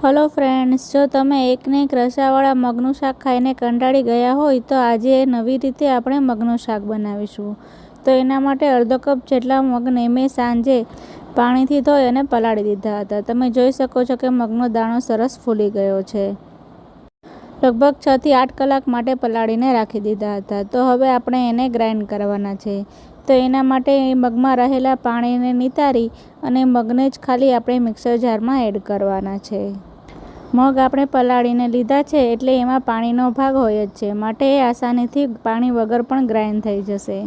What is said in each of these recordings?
Hello friends, જો તમે એકને એક રસાવાળા મગનું શાક ખાઈને કંટાળી ગયા હોય તો આજે નવી રીતે આપણે મગનું શાક બનાવીશું। તો એના માટે અડધો કપ જેટલા મગને મેં સાંજે પાણીથી ધોઈ અને પલાળી દીધા હતા। તમે જોઈ શકો છો કે મગનો દાણો સરસ ફૂલી ગયો છે। લગભગ 6 થી 8 કલાક માટે પલાળીને રાખી દીધા હતા। તો હવે આપણે એને ગ્રાઇન્ડ કરવાના છે। તો એના માટે મગમાં રહેલા પાણીને નિતારી અને મગને જ ખાલી આપણે મિક્સર જારમાં એડ કરવાના છે। મગ આપણે પલાળીને લીધા છે એટલે એમાં પાણીનો ભાગ હોય જ છે, માટે એ આસાનીથી પાણી વગર પણ ગ્રાઇન્ડ થઈ જશે।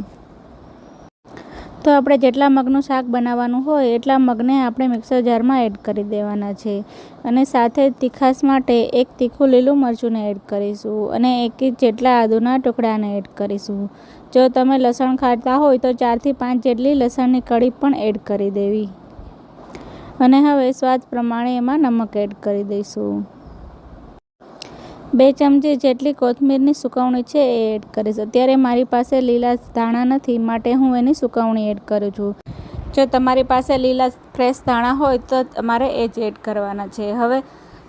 તો આપણે જેટલા મગનું શાક બનાવવાનું હોય એટલા મગને આપણે મિક્સર જારમાં એડ કરી દેવાના છે અને સાથે તીખાશ માટે એક તીખું લીલું મરચુંને એડ કરીશું અને 1 ઇંચ જેટલા આદુના ટુકડાને એડ કરીશું। જો તમે લસણ ખાતા હોય તો 4 થી 5 જેટલી લસણની કળી પણ એડ કરી દેવી અને હવે સ્વાદ પ્રમાણે એમાં નમક એડ કરી દઈશું। 2 ચમચી જેટલી કોથમીરની સુકવણી છે એ એડ કરીશ। અત્યારે મારી પાસે લીલા ધાણા નથી, માટે હું એની સુકવણી એડ કરું છું। જો તમારી પાસે લીલા ફ્રેશ ધાણા હોય તો તમારે એ જ એડ કરવાના છે। હવે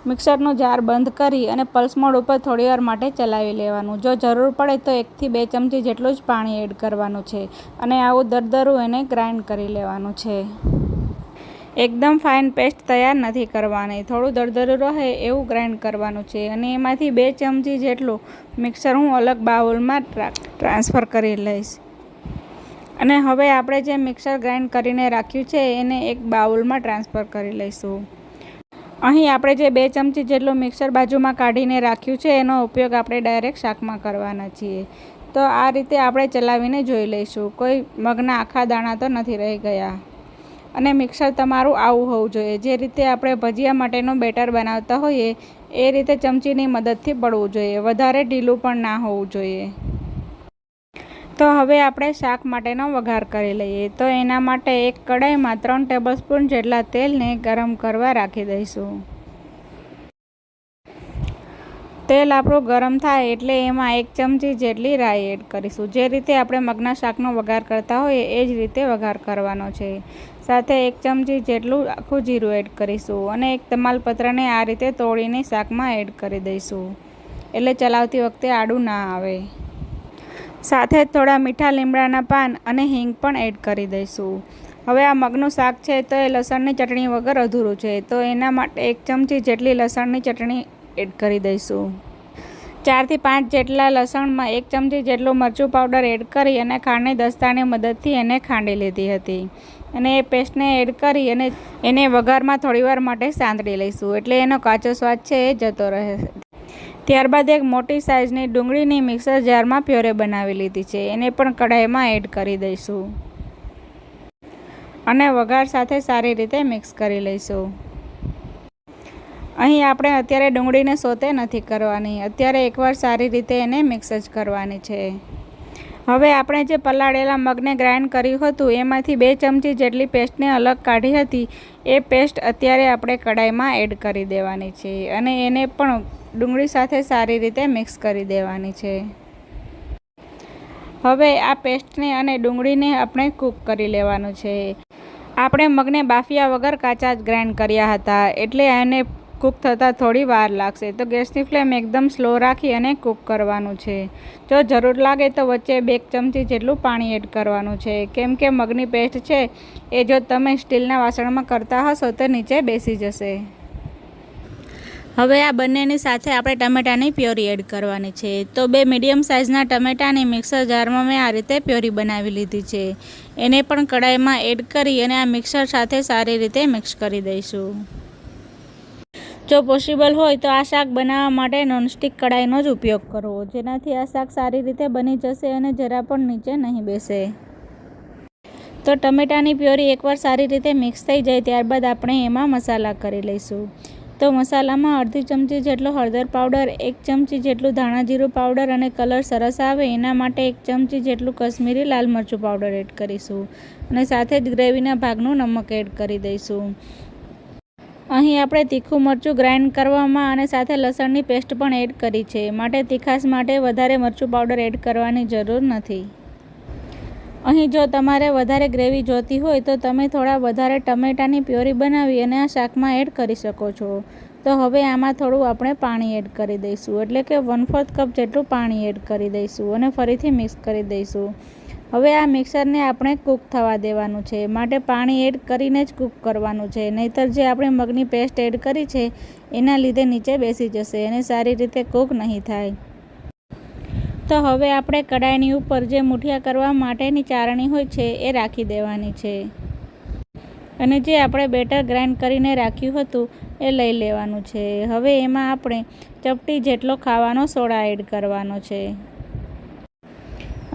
મિક્સરનું જાર બંધ કરી અને પલ્સ મોડ ઉપર થોડીવાર માટે ચલાવી લેવાનું। જો જરૂર પડે તો 1 થી 2 ચમચી જેટલું જ પાણી એડ કરવાનું છે અને આવું દરદરું એને ગ્રાઇન્ડ કરી લેવાનું છે। એકદમ ફાઇન પેસ્ટ તૈયાર નથી કરવાની, થોડું દરદરું રહે એવું ગ્રાઇન્ડ કરવાનું છે અને એમાંથી 2 ચમચી જેટલું મિક્સર હું અલગ બાઉલમાં ટ્રાન્સફર કરી લઈશ અને હવે આપણે જે મિક્સર ગ્રાઇન્ડ કરીને રાખ્યું છે એને એક બાઉલમાં ટ્રાન્સફર કરી લઈશું। અહીં આપણે જે 2 ચમચી જેટલું મિક્સર બાજુમાં કાઢીને રાખ્યું છે એનો ઉપયોગ આપણે ડાયરેક્ટ શાકમાં કરવાના છીએ। તો આ રીતે આપણે ચલાવીને જોઈ લઈશું, કોઈ મગના આખા દાણા તો નથી રહી ગયા। અને મિક્સર તમારું આવું હોવું જોઈએ, જે રીતે આપણે ભજીયા માટેનું બેટર બનાવતા હોઈએ એ રીતે ચમચીની મદદથી પડવું જોઈએ, વધારે ઢીલું પણ ના હોવું જોઈએ। તો હવે આપણે શાક માટેનો વઘાર કરી લઈએ। તો એના માટે એક કડાઈમાં 3 ટેબલસ્પૂન જેટલા તેલને ગરમ કરવા રાખી દઈશું। તેલ આપણું ગરમ થાય એટલે એમાં 1 ચમચી જેટલી રાઈ એડ કરીશું। જે રીતે આપણે મગના શાકનો વઘાર કરતા હોઈએ એ જ રીતે વઘાર કરવાનો છે। સાથે 1 ચમચી જેટલું આખું જીરું એડ કરીશું અને એક તમાલપત્રને આ રીતે તોડીને શાકમાં એડ કરી દઈશું, એટલે ચલાવતી વખતે આડું ના આવે। સાથે થોડા મીઠા લીમડાના પાન અને હિંગ પણ એડ કરી દઈશું। હવે આ મગનું શાક છે તો એ લસણની ચટણી વગર અધૂરું છે, તો એના માટે 1 ચમચી જેટલી લસણની ચટણી એડ કરી દઈશું। 4 થી 5 જેટલા લસણમાં 1 ચમચી જેટલું મરચું પાવડર એડ કરી અને ખાંડની દસ્તાની મદદથી એને ખાંડી લીધી હતી અને એ પેસ્ટને એડ કરી અને એને વઘારમાં થોડીવાર માટે સાંતળી લઈશું, એટલે એનો કાચો સ્વાદ છે એ જતો રહે। ત્યારબાદ એક મોટી સાઇઝની ડુંગળીની મિક્સર જારમાં પ્યોરે બનાવી લીધી છે એને પણ કઢાઈમાં એડ કરી દઈશું અને વઘાર સાથે સારી રીતે મિક્સ કરી લઈશું। અહીં આપણે અત્યારે ડુંગળીને સોતે નથી કરવાની, અત્યારે એકવાર સારી રીતે એને મિક્સ જ કરવાની છે। હવે આપણે જે પલાળેલા મગને ગ્રાઇન્ડ કર્યું હતું એમાંથી 2 ચમચી જેટલી પેસ્ટને અલગ કાઢી હતી એ પેસ્ટ અત્યારે આપણે કઢાઈમાં એડ કરી દેવાની છે અને એને પણ ડુંગળી સાથે સારી રીતે મિક્સ કરી દેવાની છે। હવે આ પેસ્ટને અને ડુંગળીને આપણે કૂક કરી લેવાનું છે। આપણે મગને બાફ્યા વગર કાચા જ ગ્રાઇન્ડ કર્યા હતા, એટલે એને કૂક થતાં થોડી વાર લાગશે। તો ગેસની ફ્લેમ એકદમ સ્લો રાખી અને કૂક કરવાનું છે। જો જરૂર લાગે તો વચ્ચે 2 ચમચી જેટલું પાણી એડ કરવાનું છે, કેમ કે મગની પેસ્ટ છે એ જો તમે સ્ટીલના વાસણમાં કરતા હશો તો નીચે બેસી જશે। હવે આ બંનેની સાથે આપણે ટમેટાની પ્યોરી એડ કરવાની છે। તો 2 મીડિયમ સાઇઝના ટમેટાની મિક્સર જારમાં મેં આ રીતે પ્યોરી બનાવી લીધી છે, એને પણ કઢાઈમાં એડ કરી અને આ મિક્સર સાથે સારી રીતે મિક્સ કરી દઈશું। જો પોસિબલ હોય તો આ શાક બનાવવા માટે નોનસ્ટિક કઢાઈનો જ ઉપયોગ કરવો, જેનાથી આ શાક સારી રીતે બની જશે અને જરા પણ નીચે નહીં બેસે। તો ટમેટાની પ્યોરી એકવાર સારી રીતે મિક્સ થઈ જાય ત્યારબાદ આપણે એમાં મસાલા કરી લઈશું। તો મસાલામાં અડધી ચમચી જેટલો હળદર પાવડર, 1 ચમચી જેટલું ધાણા જીરું પાવડર અને કલર સરસ આવે એના માટે 1 ચમચી જેટલું કશ્મીરી લાલ મરચું પાવડર એડ કરીશું અને સાથે જ ગ્રેવીના ભાગનું નમક એડ કરી દઈશું। અહીં આપણે તીખું મરચું ગ્રાઇન્ડ કરવામાં અને સાથે લસણની પેસ્ટ પણ એડ કરી છે, માટે તીખાશ માટે વધારે મરચું પાવડર એડ કરવાની જરૂર નથી। અહીં જો તમારે વધારે ગ્રેવી જોતી હોય તો તમે થોડા વધારે ટમેટાની પ્યોરી બનાવી અને આ શાકમાં એડ કરી શકો છો. તો હવે આમાં થોડું આપણે પાણી એડ કરી દઈશું, એટલે કે 1/4 કપ જેટલું પાણી એડ કરી દઈશું અને ફરીથી મિક્સ કરી દઈશું. હવે આ મિક્સરને આપણે કૂક થવા દેવાનું છે, માટે પાણી એડ કરીને જ કૂક કરવાનું છે, નહીંતર જે આપણે મગની પેસ્ટ એડ કરી છે એના લીધે નીચે બેસી જશે અને સારી રીતે કૂક નહીં થાય. તો હવે આપણે કડાઈની ઉપર જે મુઠિયા કરવા માટેની ચાળણી હોય છે એ રાખી દેવાની છે અને જે આપણે બેટર ગ્રાઇન્ડ કરીને રાખ્યું હતું એ લઈ લેવાનું છે. હવે એમાં આપણે ચપટી જેટલો ખાવાનો સોડા એડ કરવાનો છે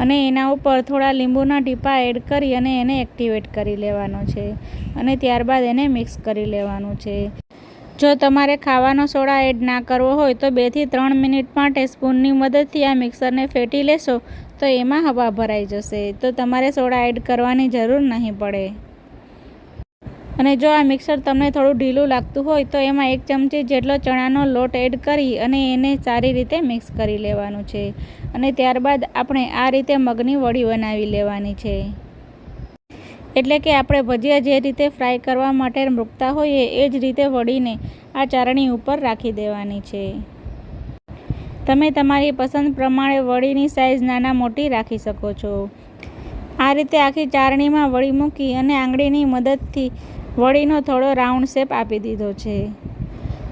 અને એના ઉપર થોડા લીંબુના ટીપા એડ કરી અને એને એક્ટિવેટ કરી લેવાનો છે અને ત્યારબાદ એને મિક્સ કરી લેવાનું છે. જો તમારે ખાવાનો સોડા એડ ના કરવો હોય તો 2 થી 3 મિનિટ માટે સ્પૂનની મદદથી આ મિક્સરને ફેટી લેશો તો એમાં હવા ભરાઈ જશે, તો તમારે સોડા એડ કરવાની જરૂર નહીં પડે. અને જો આ મિક્સર તમને થોડું ઢીલું લાગતું હોય તો એમાં 1 ચમચી જેટલો ચણાનો લોટ એડ કરી અને એને સારી રીતે મિક્સ કરી લેવાનું છે અને ત્યારબાદ આપણે આ રીતે મગની વડી બનાવી લેવાની છે. એટલે કે આપણે ભજીયા જે રીતે ફ્રાય કરવા માટે મૂકતા હોઈએ એ જ રીતે વડીને આ ચાળણી ઉપર રાખી દેવાની છે. તમે તમારી પસંદ પ્રમાણે વડીની સાઇઝ નાના મોટી રાખી શકો છો. આ રીતે આખી ચાળણીમાં વડી મૂકી અને આંગળીની મદદથી વડીનો થોડો રાઉન્ડ શેપ આપી દીધો છે.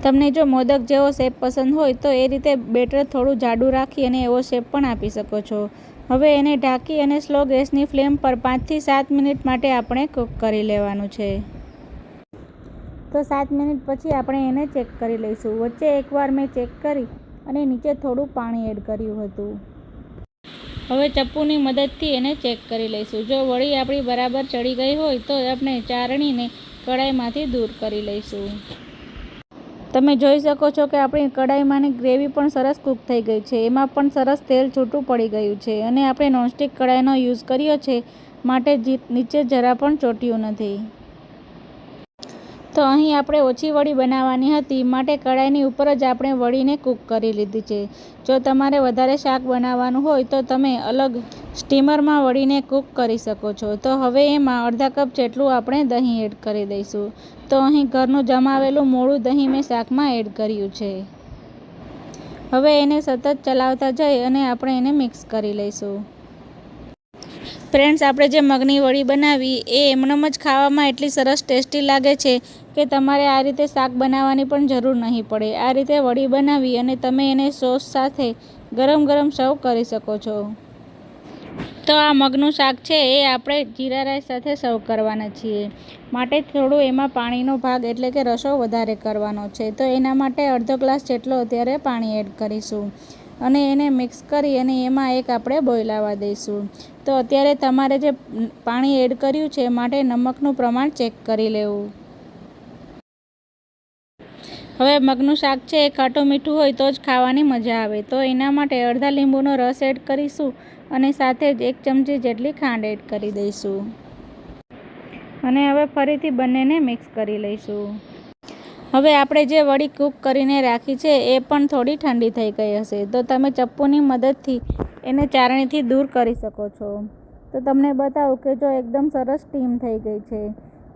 તમને જો મોદક જેવો શેપ પસંદ હોય તો એ રીતે બેટર થોડું જાડું રાખી અને એવો શેપ પણ આપી શકો છો. હવે એને ઢાંકી અને સ્લો ગેસની ફ્લેમ પર 5 થી 7 મિનિટ માટે આપણે કૂક કરી લેવાનું છે. તો 7 મિનિટ પછી આપણે એને ચેક કરી લઈશું. વચ્ચે એકવાર મેં ચેક કરી અને નીચે થોડું પાણી એડ કર્યું હતું. હવે ચપ્પુની મદદથી એને ચેક કરી લઈશું. જો વડી આપણી બરાબર ચડી ગઈ હોય તો આપણે ચાળણીને કડાઈમાંથી દૂર કરી લઈશું. તમે જોઈ શકો છો કે આપણી કડાઈમાંની ગ્રેવી પણ સરસ કૂક થઈ ગઈ છે. એમાં પણ સરસ તેલ છૂટું પડી ગયું છે અને આપણે નોનસ્ટિક કડાઈનો યુઝ કર્યો છે માટે નીચે જરા પણ ચોટ્યું નથી. તો અહીં આપણે ઓછી વડી બનાવવાની હતી માટે કડાઈની ઉપર જ આપણે વડીને કૂક કરી લીધી છે. જો તમારે વધારે શાક બનાવવાનું હોય તો તમે અલગ સ્ટીમરમાં વડીને કૂક કરી શકો છો. તો હવે એમાં અડધા કપ જેટલું આપણે દહીં એડ કરી દઈશું. તો અહીં ઘરનું જમાવેલું મોળું દહીં મેં શાકમાં એડ કર્યું છે. હવે એને સતત ચલાવતા જઈ અને આપણે એને મિક્સ કરી લઈશું. ફ્રેન્ડ્સ, આપણે જે મગની વડી બનાવી એ એમનેમ જ ખાવામાં એટલી સરસ ટેસ્ટી લાગે છે કે તમારે આ રીતે શાક બનાવવાની પણ જરૂર નહીં પડે. આ રીતે વડી બનાવી અને તમે એને સોસ સાથે ગરમ ગરમ સર્વ કરી શકો છો. તો આ મગનું શાક છે એ આપણે જીરા રાઈસ સાથે સર્વ કરવાના છીએ, માટે થોડું એમાં પાણીનો ભાગ એટલે કે રસો વધારે કરવાનો છે. તો એના માટે અડધો ગ્લાસ જેટલો અત્યારે પાણી એડ કરીશું અને એને મિક્સ કરી અને એમાં એક આપણે બોઇલ આવવા દઈશું. તો અત્યારે તમારે જે પાણી એડ કર્યું છે માટે નમકનું પ્રમાણ ચેક કરી લેવું. હવે મગનું શાક છે એ ખાટું મીઠું હોય તો જ ખાવાની મજા આવે. તો એના માટે અડધા લીંબુનો રસ એડ કરીશું અને સાથે જ 1 ચમચી જેટલી ખાંડ એડ કરી દઈશું અને હવે ફરીથી બંનેને મિક્સ કરી લઈશું. હવે આપણે જે વડી કૂક કરીને રાખી છે એ પણ થોડી ઠંડી થઈ ગઈ હશે, તો તમે ચપ્પુની મદદથી એને ચાળણીથી દૂર કરી શકો છો. તો તમને બતાવું કે જો એકદમ સરસ સ્ટીમ થઈ ગઈ છે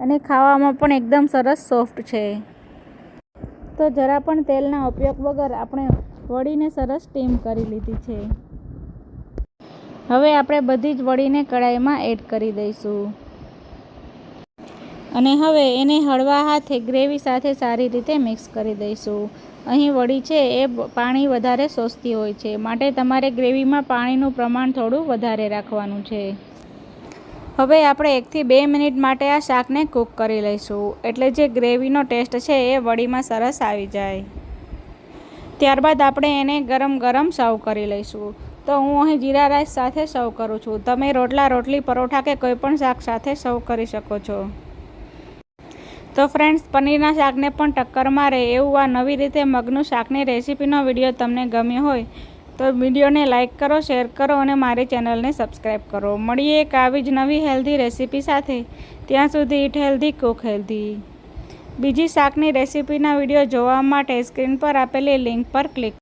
અને ખાવામાં પણ એકદમ સરસ સોફ્ટ છે. તો જરા પણ તેલના ઉપયોગ વગર આપણે વડીને સરસ સ્ટીમ કરી લીધી છે. હવે આપણે બધી જ વડીને કડાઈમાં એડ કરી દઈશું અને હવે એને હળવા હાથે ગ્રેવી સાથે સારી રીતે મિક્સ કરી દઈશું. અહીં વડી છે એ પાણી વધારે શોષતી હોય છે, માટે તમારે ગ્રેવીમાં પાણીનું પ્રમાણ થોડું વધારે રાખવાનું છે. હવે આપણે 1 થી 2 મિનિટ માટે આ શાકને કૂક કરી લઈશું, એટલે જે ગ્રેવીનો ટેસ્ટ છે એ વડીમાં સરસ આવી જાય. ત્યારબાદ આપણે એને ગરમ ગરમ સર્વ કરી લઈશું. તો હું અહીં જીરા રાઈસ સાથે સર્વ કરું છું. તમે રોટલા, રોટલી, પરોઠા કે કોઈ પણ શાક સાથે સર્વ કરી શકો છો. તો ફ્રેન્ડ્સ, પનીરના શાકને પણ ટક્કર મારે એવું આ નવી રીતે મગનું શાકની રેસીપીનો વિડીયો તમને ગમ્યો હોય તો વિડીયોને લાઇક કરો, શેર કરો અને મારી ચેનલને સબસ્ક્રાઈબ કરો. મળીએ એક આવી જ નવી હેલ્ધી રેસીપી સાથે. ત્યાં સુધી ઇટ હેલ્ધી, કુક હેલ્ધી. બીજી શાકની રેસીપીના વિડીયો જોવા માટે સ્ક્રીન પર આપેલી લિંક પર ક્લિક